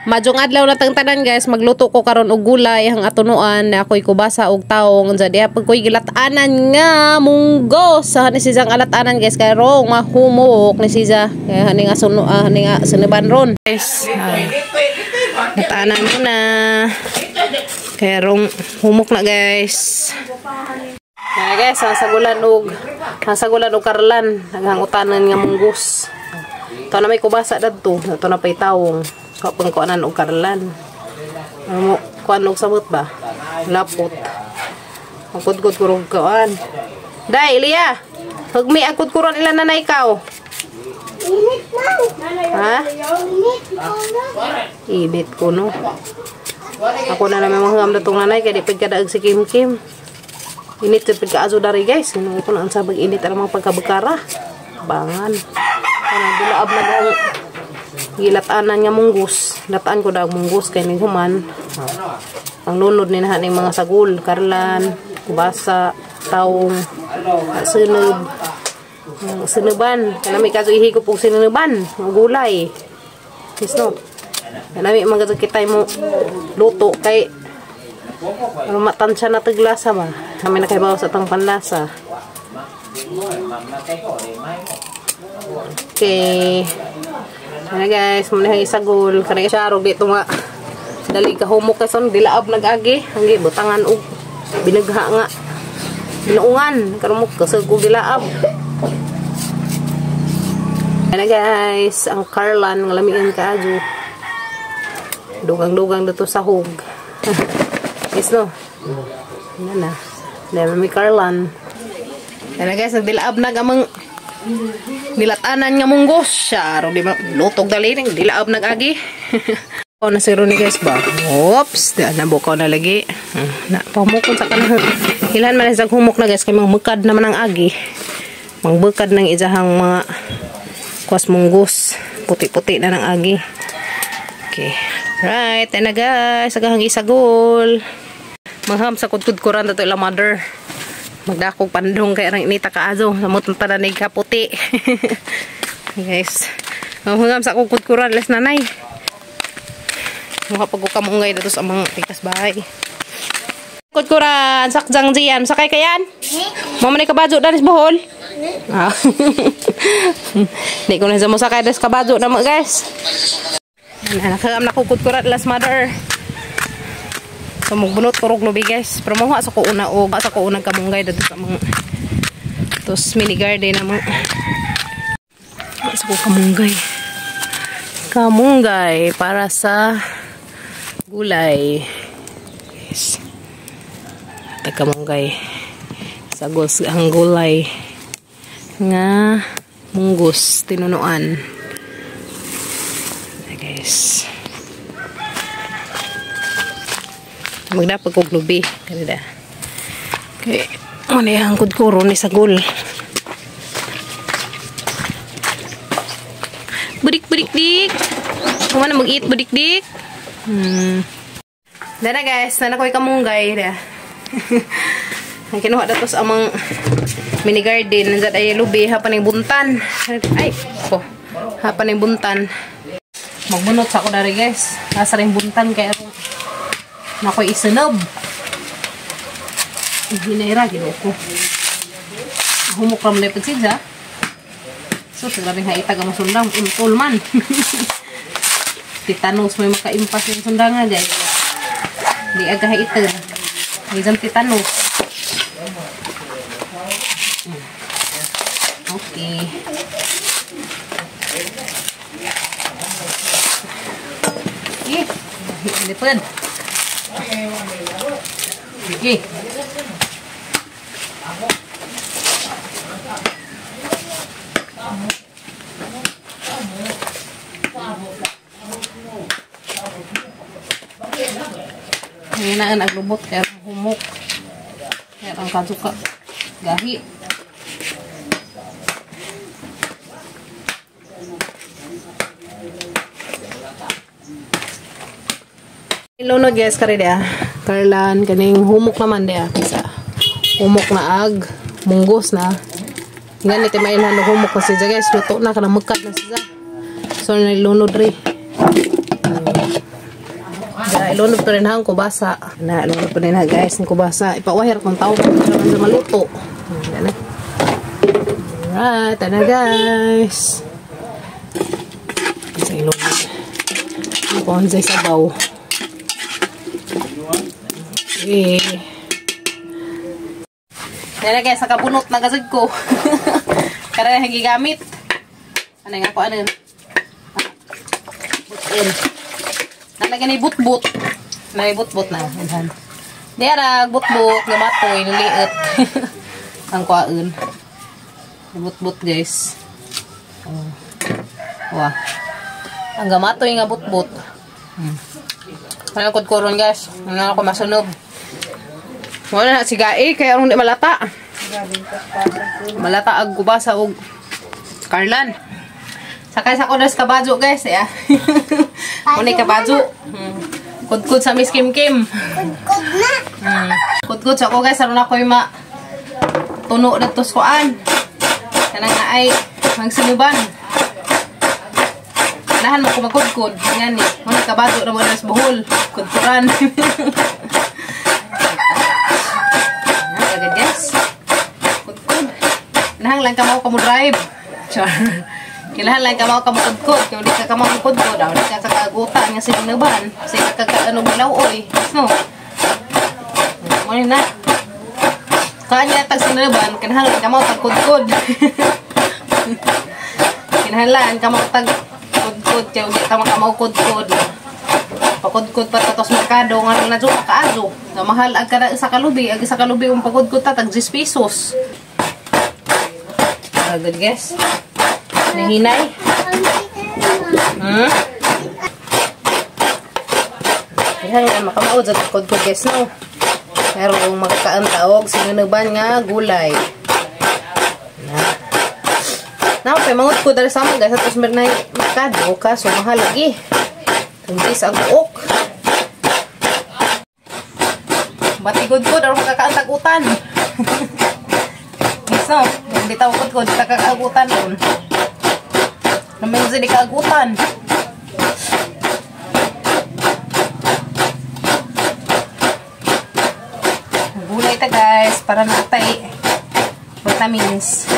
Majong adlaw na tang tanan guys, magluto ko karon og gulay hang atunuan na ako'y kubasa og taong jadi pag ko'y gilatanan nga munggo sa ni siyang alatanan guys kay rong mahumok ni siya kaya hani nga sineban ron guys. Latanan mo na kaya rong humok na guys. Kaya guys, sasagulan og karlan naghangutanan nga munggos. Ito na may kubasa dadto, ito na pay tawong. So, pangkuanan og karlan. Kuan og sabot ba? Lapot. Magkudkod kurog kuan. Day, Lia. Hugmi agkod kuron ilan na ikaw. Init lang. Ha? Init ko no. Ako na naman mangham na itong nanay kaya di pagkadaag si Kim Kim. Init sa pagkaaso dari guys. Hindi ko na ang sabag init ang mga pagkabakara. Bangan. Kaya dilaab na ang gilatanan nga munggus. Lataan ko daw munggus kay ning human. Ang lunod ni nahaning mga sagul, karlan, kubasa, taong, sinub, sinuban. Kanami kaso ihigop og sinuban, ng gulay. Yes no. Kanami mga kitay mo luto kay matansya na taglasa ba. Kami na kay bawas at ang panlasa. Okay. Ano guys, muna yung isagol. Kanang isyarog dito nga. Dali ka humok kason, dilaab nag-agi. Hangi, butangan og binagha nga. Binuungan. Karumok kasag og dilaab. Ano guys, ang karlan, ng lamigan ka adyo. Dugang-dugang dito sa hug. Yes no? Ano na. Dahil may karlan. Ano guys, nagdilaab na gamang nilatanan nga munggos siya ro di lutog dali ning dilaab nag-agi. O na siro ni guys ba. Oops, di na bukaw na lagi. Na pamukon sa kanang ilan man sa humok na guys kay mangmukad naman ang agi. Mangbukad ng izahang mga kwas munggos. Puti-puti na ng agi. Okay. Right, na guys, agahang isagol. Mangham sa kudkud kuran dato ila mother. Magdakog pandong kay rang inita kaazo samot ta na kaputi. Guys. Hangam sa kukud kuran les nanay. Mukha pag kamungay dito sa mga tikas bahay. Kukud kuran sakjang diyan sakay kayan. Mo man kabajo danis bohol. Ah. Di ko na sa mo sakay des kabajo na mo guys. Nakagam na kukud kuran les mother. So magbunot kurog lubi guys. Pero mo sa ko una o sa ko unang kamunggay dito sa mga tos mini garden na mga sa ko kamunggay. Kamunggay para sa gulay. Yes. Ito kamunggay. Sagos ang gulay nga munggus tinunuan. Guys. Magdapag kog lubi kanida. Okay, ano yung kudkuro ni sagol. Budik-budik-dik. Kung ano mag-eat budik-dik. Dada guys, nana ko'y kamunggay. Ang kinuha datos amang mini garden. Nandiyan ay lubi, hapan yung buntan. Ay, ko. Hapan yung buntan. Magbunot sa ako dari guys. Nasa rin buntan kaya na ko'y isunod. Hinera, gino ko. Humok ram na ipagsidya. So, talagang haitag ang sundang. Imtul man. Titanos, may makaimpas yung sundang nga, guys. Di aga haitag. May titanos. Okay. Okay. Lipad. Okay. Ngayon ang naglubot kaya humok. Kaya ang kazuka gahi. Ilunod guys kari dia. Karlan kaning humok naman dia. Sa humok na ag munggos na. Ganit may ilhan humok kasi guys luto na kana mukad na siya. So nilunod ri. lunod to rin hang kubasa. Na lunod to rin ha guys, ng kubasa. Ipawahir kung tawag ko sa maluto. Yan na. Alright, na guys. Sa lunod. Ang konzay sabaw. Okay. Yan na guys, nakabunot na gasig ko. Karena yang gigamit. Ano nga po, ano yun? Butin. Nalagyan ni but-but. May but-but na. Diara, but-but. Gamatoy, nuliit. Ang kuwain. But-but guys. Wah. Ang gamatoy nga but-but. Ano kudkuron guys? Ano ako masunog. Wala na sigai, kaya anong di malata. Malata ag kubasa og karlan. Sakay sa kodas kabadyo guys ya. Unay kabadyo. Kudkud sa Miss Kim Kim. Kudkud sa ko guys aron ako ma tuno dito sa kuan. Kanang nga ay magsinuban. Nahan mo ko magkudkud ngani. Unay kabadyo ra mo sa buhol. Kudkuran. Agad guys. Kailangan lang ka mau kamu drive. Char. Kailangan lang ka mau kamu kudkod. Kung di ka ka mau kudkod, di ka kakaguta nga sinaban. Kasi kakakaano bilaw oy. No. Muna na. Kanya tag sinaban, kailangan lang ka mau kudkod. Kailangan ka mau tag kudkod. Kaya di ka mau kudkod. Pakudkod pa tatos merkado nga na dyan makaazo. Mahal ag kada sa kalubi. Ag sa kalubi yung pakudkod ta tag 10 pesos. Good guess. Nahinay. Yan nga makamaod sa good guess no. Pero kung magkaantaog sinunuban nga gulay. Na pa mangod ko dali sa mga guys at usmer na merkado kaso mahal lagi. Hindi sa buok. Batigod ko daw makakaantagutan. So, hindi tawag ko, di ka kakagutan doon. Naman yung di kakagutan. Gulay ito guys, para natay vitamins.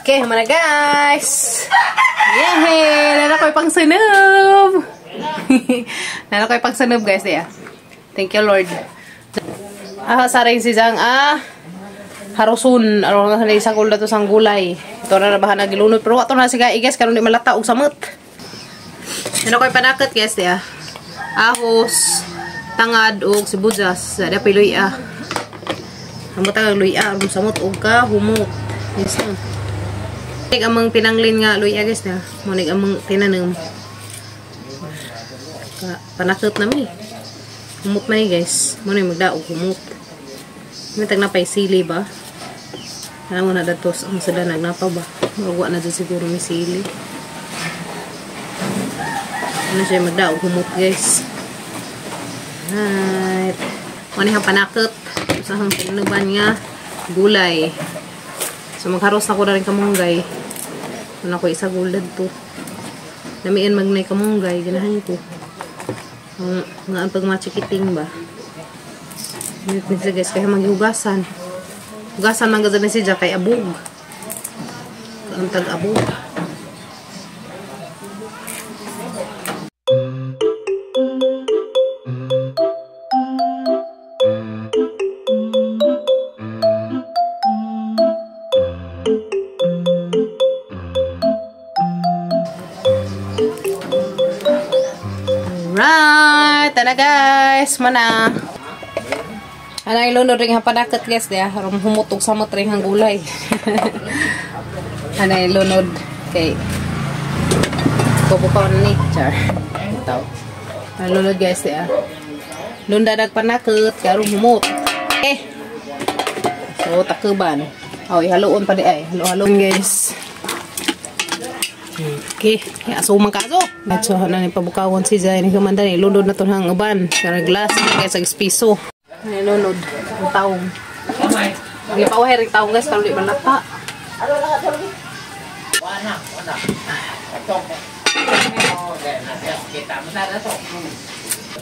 Okay, mana guys. Yehey! Nana ko pang sunub. Nana ko pang sunub guys ya. Thank you Lord. Saring si Jang harusun aron nga isang kulda to sang gulay. Ito na nabahan na gilunod pero ato na siga guys karon di malata og samot. Nana ko panakot guys ya. Ahos, tangad og sibuyas, da piloy Amo tagang luya aron samot og ka humot. Yes na. Monig amang tinanglin nga luya guys na. Monig amang tinanong. Panakot na mi. Humot na guys. Monig magdaog humot. May tag napay sili ba? Alam mo na datos ang sada nagnapa ba? Magwa na dyan siguro may sili. Ano siya magdaog humot guys. Right. Monig ang panakot. Usahang tinuban nga gulay. So magharos na ko na rin kamunggay. Ano ko isa gulad to. Namiin magnay kamunggay. Ganahan ko. Nga ang pagmachikiting ba. Minsan guys kaya maghugasan. Hugasan man gazan na siya kay abog. Ang tag-abog. Alright, tara guys, mana. Anay lunod ring panakot guys dia, rum humutog sa matring hang gulay. Anay lunod kay bubukaw ni char. Taw. Anay lunod guys dia. Lunda dag panakot kay rum humut. So takuban. Oh, ihaloon pa di ay. Halo-halon guys. Okay, asumang kaso. Medyo na ni pabukawon si Zay ni kamanda ni lunod na to hang uban. Kaya glass kaya sa piso. Ni lunod ang taong. Di pa wahir ang taong guys kalau di balata.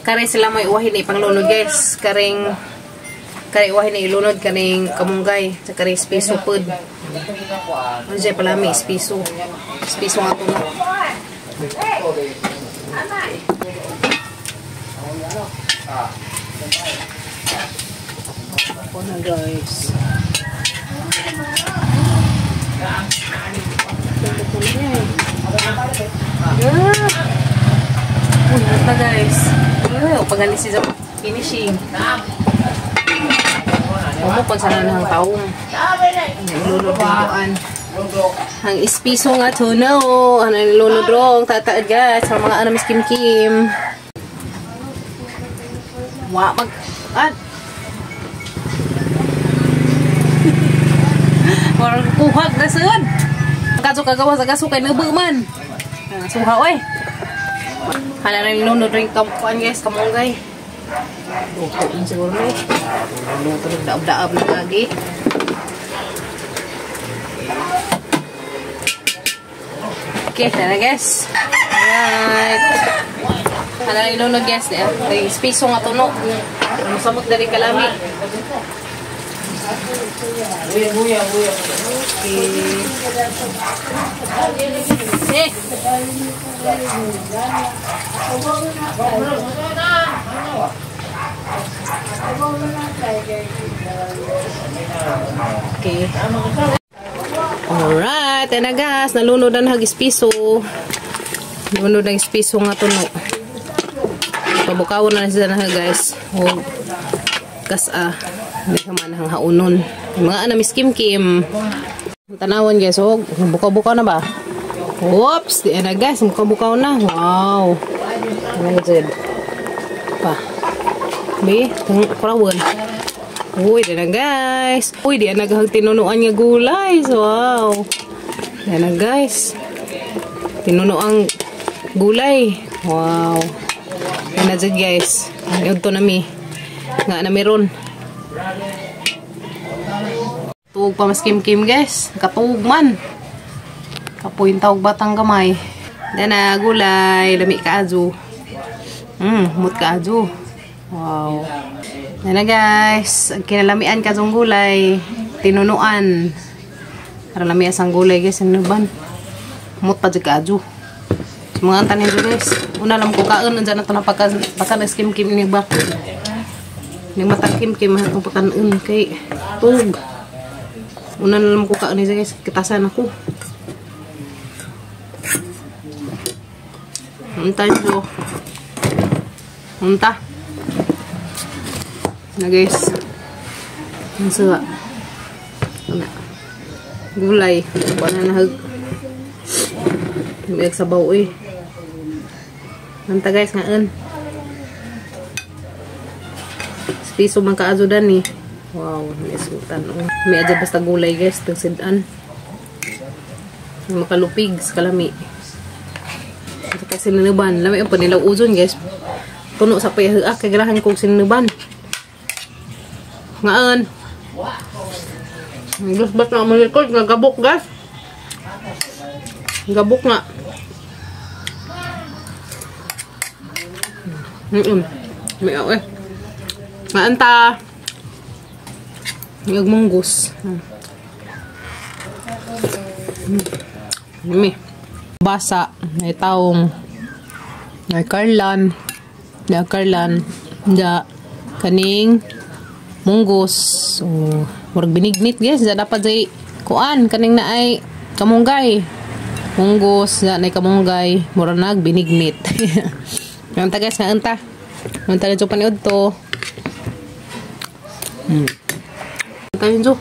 Kare sila may uwahin ni panglunod guys. Kare uwahin ni ilunod kaning kamunggay sa kare piso pud. Ano siya palami, piso. Piso nga ito na. Ako na guys. Ulat na guys. Pagalis siya finishing. Umukon sa nanang taong. Nilulod ang ang ispiso nga to no. Ano nilulod rong tataad guys. Sa mga ano miskim kim. Wa mag... Warang kuhag na sud. Kaso kagawa sa kaso kay nubo man. Suha oy. Hala na nilulod ring kampuan guys. Kamunggay. Luto yun siguro eh. Luto nagdaab-daab na lagi. Okay, tara guys. Alright. Hala na ilunod guys. May piso nga tuno. Masamot dari kalami. Okay. Okay. Alright, na guys, nalunod na hagis piso. Nalunod na hagis piso nga tuno. Pabukawon na sila na guys. O gas hindi ka man hang haunon. Mga anamis kim-kim. Tanawan guys, oh, buka-buka na ba? Oops, di na guys, buka-buka na. Wow. Ano dyan? Pa. Be, kurawon. Uy, di na guys. Uy, di na tinunuan nga gulay. Wow. Di na guys. Tinunuan gulay. Wow. Di na dyan guys. Yun to nami. Nga na meron. Tuog pa mas kim-kim guys. Katuog man. Kapuin tawag batang gamay. Yan na gulay. Lami ka ajo. Mut ka ajo. Wow. Yan na guys. Kinalamian ka zong gulay. Tinunuan. Para lami asang gulay guys. Ano ban? Mut pa dyan ka ajo. Mga antanin dyan guys. Una lang ko kaan. Nandiyan na ito na pagka kim-kim ini ba? Yung matang kim-kim itong pagkaan kay tuog. Una na lang ko kaan niya guys. Kitasan ako. Unta nyo. Unta. Na guys. Ang sawa. Gulay. Buwan na nahag. May sabaw eh. Unta guys ngaan. Piso man kaazo dan ni. Wow, may sultan. May aja basta gulay guys, tang sidan. Makalupig sa kalami. Kasi sinunuban, lami ang panilaw uzon guys. Tuno sa payah kay garahan kog sinunuban. Ngaan. Guys, ba't na malikod nga gabok guys? Gabok nga. May aw eh. Maanta. May munggos. May basa. May taong. May karlan. May karlan. Da kaning munggos. So, murag binignit guys. Da dapat say kuan. Kaning na ay kamunggay. Munggos. Da na kamunggay. Murag nag binignit. Anta guys. Anta. Anta na dyan paniod to. Tayo Jo.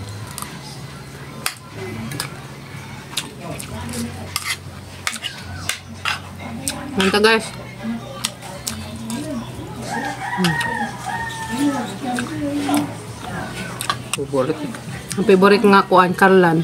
Mantap guys. Ang favorite nga ko ang karlan.